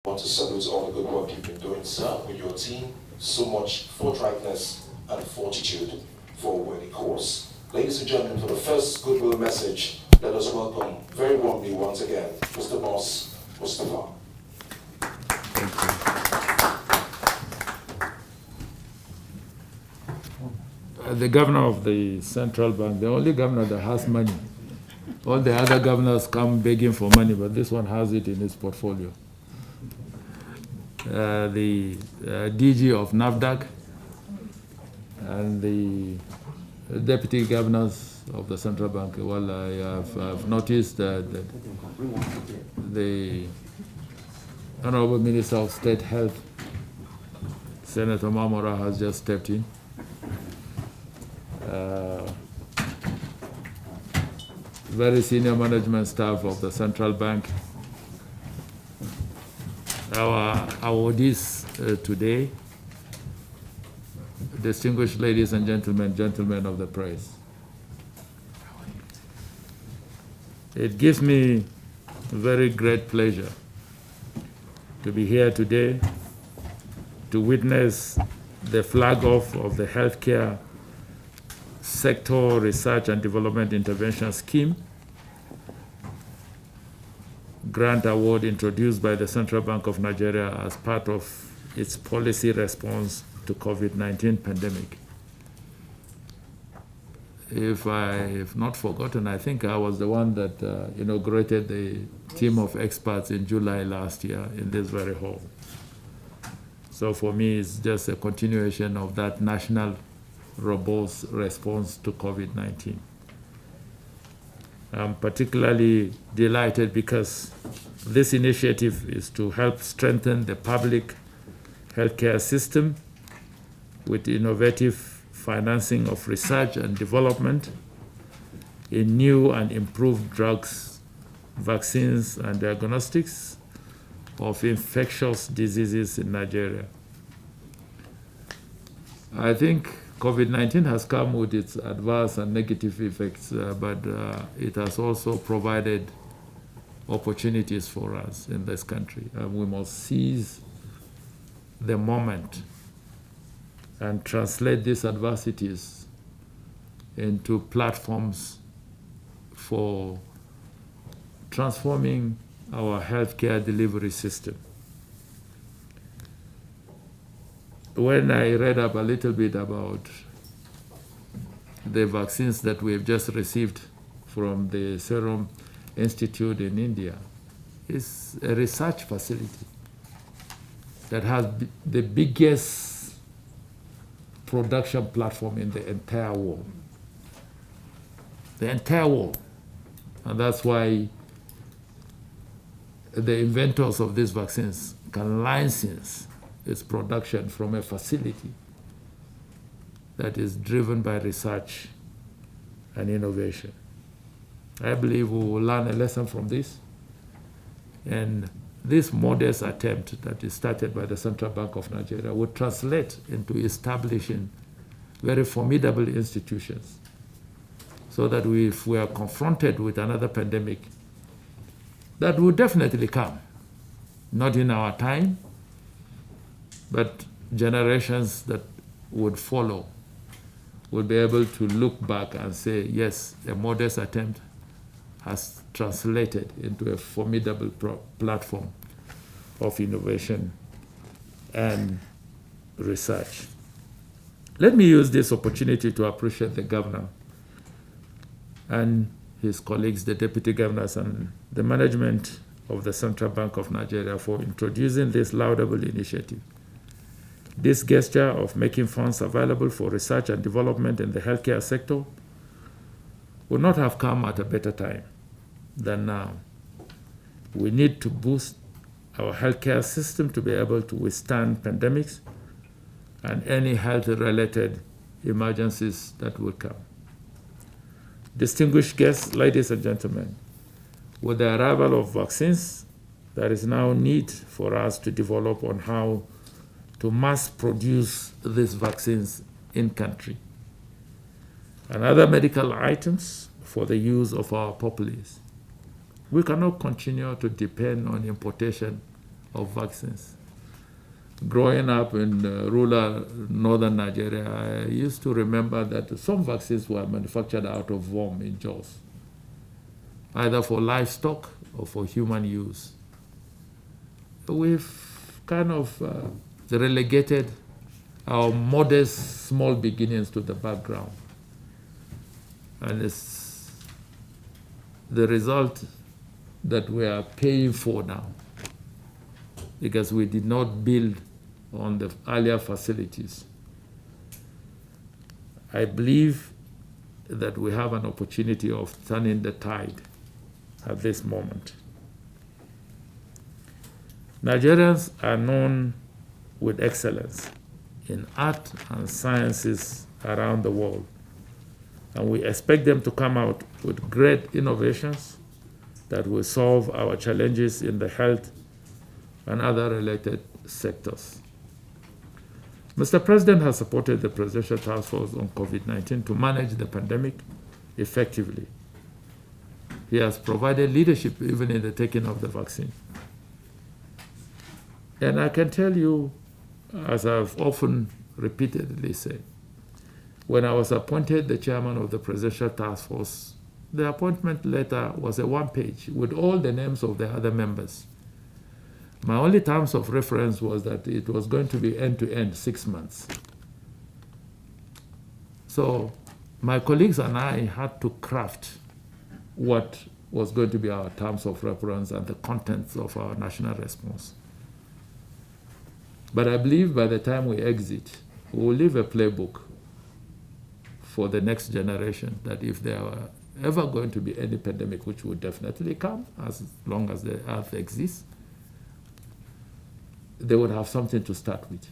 I want to salute all the good work you've been doing, sir, with your team. So much forthrightness and fortitude for a worthy cause. Ladies and gentlemen, for the first goodwill message, let us welcome very warmly once again Mr. Boss Mustapha. The governor of the central bank, the only governor that has money. All the other governors come begging for money, but this one has it in his portfolio. The DG of NAFDAC and the deputy governors of the central bank. Well, I have noticed that the Honorable Minister of State Health, Senator Mamora, has just stepped in. Very senior management staff of the central bank. Our awardees today, distinguished ladies and gentlemen of the press. It gives me very great pleasure to be here today to witness the flag off of the healthcare sector research and development intervention scheme grant award introduced by the Central Bank of Nigeria as part of its policy response to COVID-19 pandemic. If I have not forgotten, I think I was the one that inaugurated the team of experts in July last year in this very hall. So for me, it's just a continuation of that national robust response to COVID-19. I'm particularly delighted because this initiative is to help strengthen the public healthcare system with innovative financing of research and development in new and improved drugs, vaccines, and diagnostics of infectious diseases in Nigeria. I think COVID-19 has come with its adverse and negative effects, but it has also provided opportunities for us in this country. And we must seize the moment and translate these adversities into platforms for transforming our healthcare delivery system. When I read up a little bit about the vaccines that we have just received from the Serum Institute in India, it's a research facility that has the biggest production platform in the entire world. The entire world. And that's why the inventors of these vaccines can license its production from a facility that is driven by research and innovation. I believe we will learn a lesson from this. And this modest attempt that is started by the Central Bank of Nigeria would translate into establishing very formidable institutions so that if we are confronted with another pandemic, that will definitely come. Not in our time, but generations that would follow will be able to look back and say, yes, a modest attempt has translated into a formidable platform of innovation and research. Let me use this opportunity to appreciate the governor and his colleagues, the deputy governors, and the management of the Central Bank of Nigeria for introducing this laudable initiative. This gesture of making funds available for research and development in the healthcare sector would not have come at a better time than now. We need to boost our healthcare system to be able to withstand pandemics and any health-related emergencies that will come. Distinguished guests, ladies and gentlemen, with the arrival of vaccines, there is now need for us to develop on how to mass produce these vaccines in country and other medical items for the use of our populace. We cannot continue to depend on importation of vaccines. Growing up in rural northern Nigeria, I used to remember that some vaccines were manufactured out of worm in Jos, either for livestock or for human use. We've kind of relegated our modest, small beginnings to the background. And it's the result that we are paying for now, because we did not build on the earlier facilities. I believe that we have an opportunity of turning the tide at this moment. Nigerians are known with excellence in art and sciences around the world, and we expect them to come out with great innovations that will solve our challenges in the health and other related sectors. Mr. President has supported the Presidential Task Force on COVID-19 to manage the pandemic effectively. He has provided leadership even in the taking of the vaccine. And I can tell you, as I've often repeatedly said, when I was appointed the chairman of the Presidential Task Force, the appointment letter was a one-page with all the names of the other members. My only terms of reference was that it was going to be end-to-end, 6 months. So my colleagues and I had to craft what was going to be our terms of reference and the contents of our national response. But I believe by the time we exit, we will leave a playbook for the next generation, that if there are ever going to be any pandemic, which will definitely come as long as the earth exists, they would have something to start with.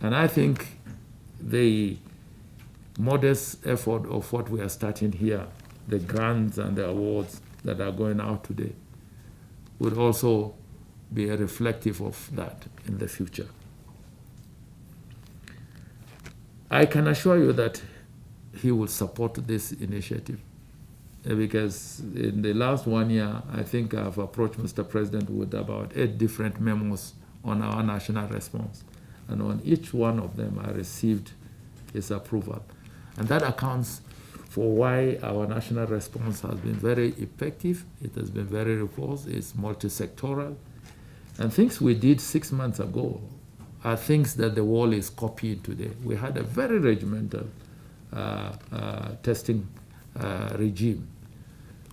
And I think the modest effort of what we are starting here, the grants and the awards that are going out today, would also be a reflective of that in the future. I can assure you that he will support this initiative, because in the last 1 year, I think I've approached Mr. President with about 8 different memos on our national response. And on each one of them, I received his approval. And that accounts for why our national response has been very effective. It has been very robust. It's multi-sectoral. And things we did 6 months ago are things that the world is copying today. We had a very regimental testing regime.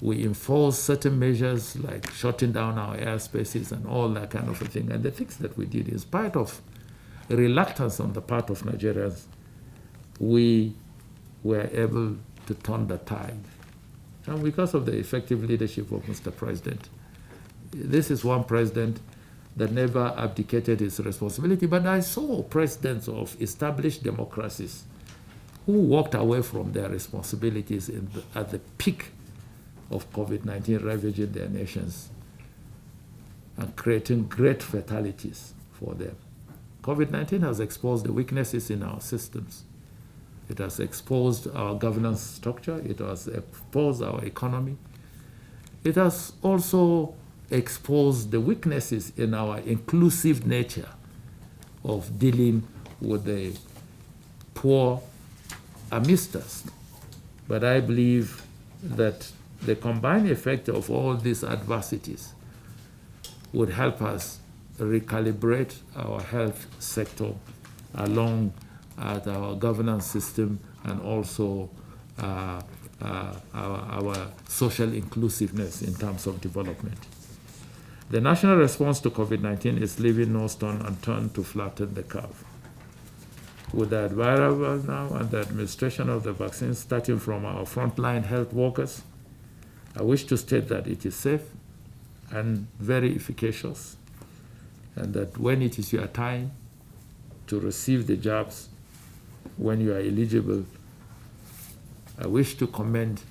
We enforced certain measures like shutting down our airspaces and all that kind of a thing. And the things that we did, in spite of reluctance on the part of Nigerians, we were able to turn the tide. And because of the effective leadership of Mr. President, this is one president that never abdicated his responsibility. But I saw presidents of established democracies who walked away from their responsibilities at the peak of COVID-19 ravaging their nations and creating great fatalities for them. COVID-19 has exposed the weaknesses in our systems. It has exposed our governance structure. It has exposed our economy. It has also exposed the weaknesses in our inclusive nature of dealing with the poor amidst us. But I believe that the combined effect of all these adversities would help us recalibrate our health sector along our governance system and also our social inclusiveness in terms of development. The national response to COVID-19 is leaving no stone unturned to flatten the curve. With the arrival now and the administration of the vaccine starting from our frontline health workers, I wish to state that it is safe and very efficacious, and that when it is your time to receive the jabs, when you are eligible, I wish to commend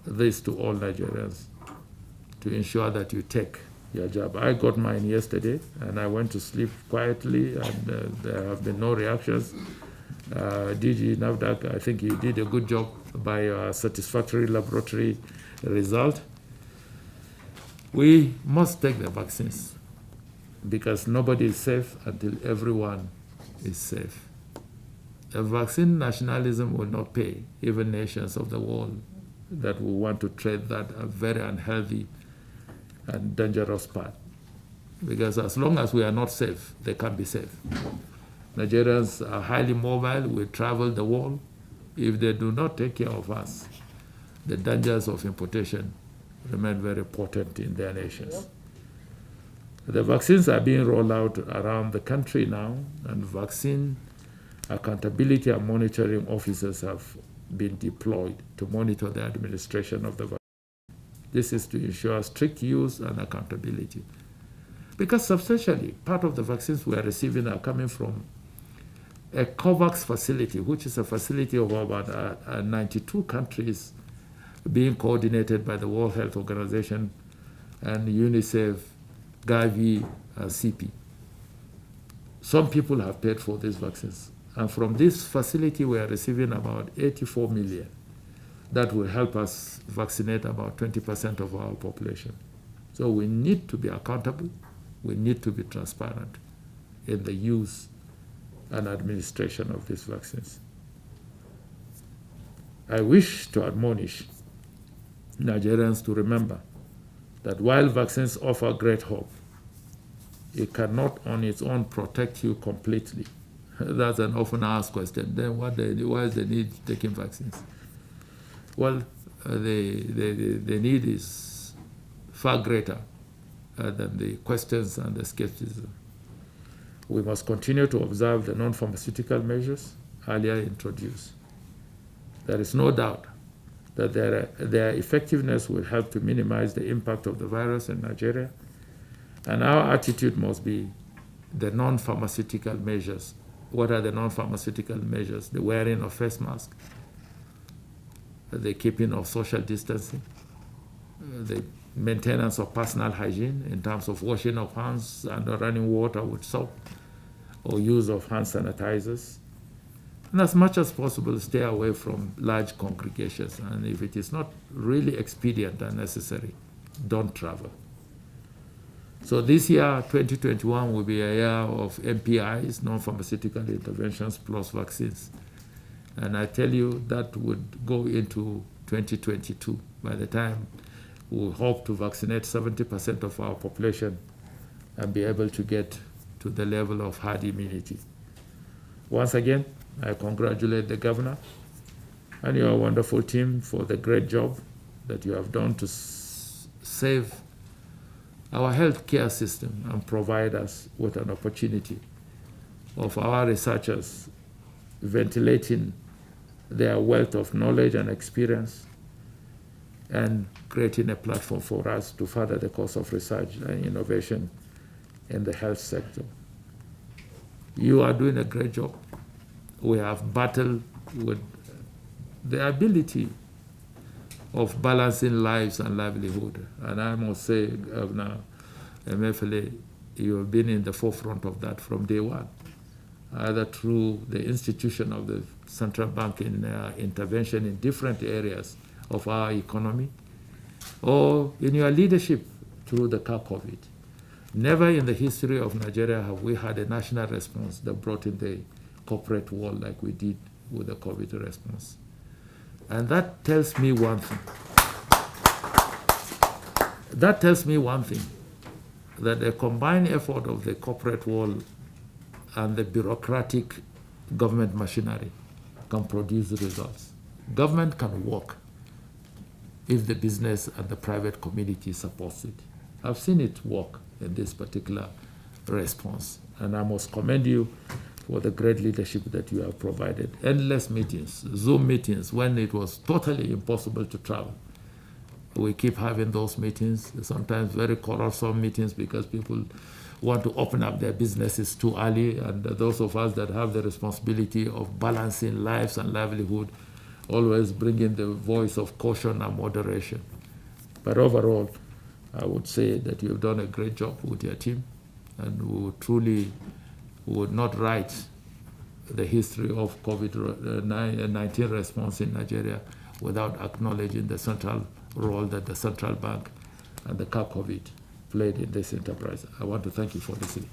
this to all Nigerians to ensure that you take your jab. I got mine yesterday, and I went to sleep quietly, and there have been no reactions. DG NAFDAC, I think you did a good job by your satisfactory laboratory result. We must take the vaccines. because nobody is safe until everyone is safe. A vaccine nationalism will not pay. Even nations of the world that will want to trade that a very unhealthy and dangerous path. Because as long as we are not safe, they can't be safe. Nigerians are highly mobile, we travel the world. If they do not take care of us, the dangers of importation remain very potent in their nations. Yep. The vaccines are being rolled out around the country now, and vaccine accountability and monitoring officers have been deployed to monitor the administration of the vaccine. This is to ensure strict use and accountability. Because substantially, part of the vaccines we are receiving are coming from a COVAX facility, which is a facility of about 92 countries being coordinated by the World Health Organization and UNICEF, Gavi, and CP. Some people have paid for these vaccines. And from this facility, we are receiving about 84 million. That will help us vaccinate about 20% of our population. So we need to be accountable. We need to be transparent in the use and administration of these vaccines. I wish to admonish Nigerians to remember that while vaccines offer great hope, it cannot on its own protect you completely. That's an often asked question. Then why is the need taking vaccines? Well, the need is far greater than the questions and the skepticism. We must continue to observe the non-pharmaceutical measures earlier introduced. There is no doubt that their effectiveness will help to minimize the impact of the virus in Nigeria, and our attitude must be the non-pharmaceutical measures. What are the non-pharmaceutical measures? The wearing of face masks, the keeping of social distancing, the maintenance of personal hygiene in terms of washing of hands under running water with soap, or use of hand sanitizers. And as much as possible, stay away from large congregations. And if it is not really expedient and necessary, don't travel. So this year, 2021, will be a year of NPIs, non-pharmaceutical interventions, plus vaccines. And I tell you, that would go into 2022. By the time we hope to vaccinate 70% of our population and be able to get to the level of herd immunity. Once again, I congratulate the governor and your wonderful team for the great job that you have done to save our healthcare system and provide us with an opportunity of our researchers ventilating their wealth of knowledge and experience and creating a platform for us to further the cause of research and innovation in the health sector. You are doing a great job. We have battled with the ability of balancing lives and livelihood. And I must say, Governor Emefiele, you have been in the forefront of that from day one, either through the institution of the central bank in intervention in different areas of our economy, or in your leadership through the COVID. Never in the history of Nigeria have we had a national response that brought in the corporate world like we did with the COVID response. And that tells me one thing. That tells me one thing, that the combined effort of the corporate world and the bureaucratic government machinery can produce results. Government can work if the business and the private community supports it. I've seen it work in this particular response, and I must commend you for the great leadership that you have provided. Endless meetings, Zoom meetings, when it was totally impossible to travel. We keep having those meetings, sometimes very quarrelsome meetings because people want to open up their businesses too early, and those of us that have the responsibility of balancing lives and livelihood always bring in the voice of caution and moderation. But overall, I would say that you've done a great job with your team, and we would not write the history of COVID-19 response in Nigeria without acknowledging the central role that the central bank and the COVID played in this enterprise. I want to thank you for listening.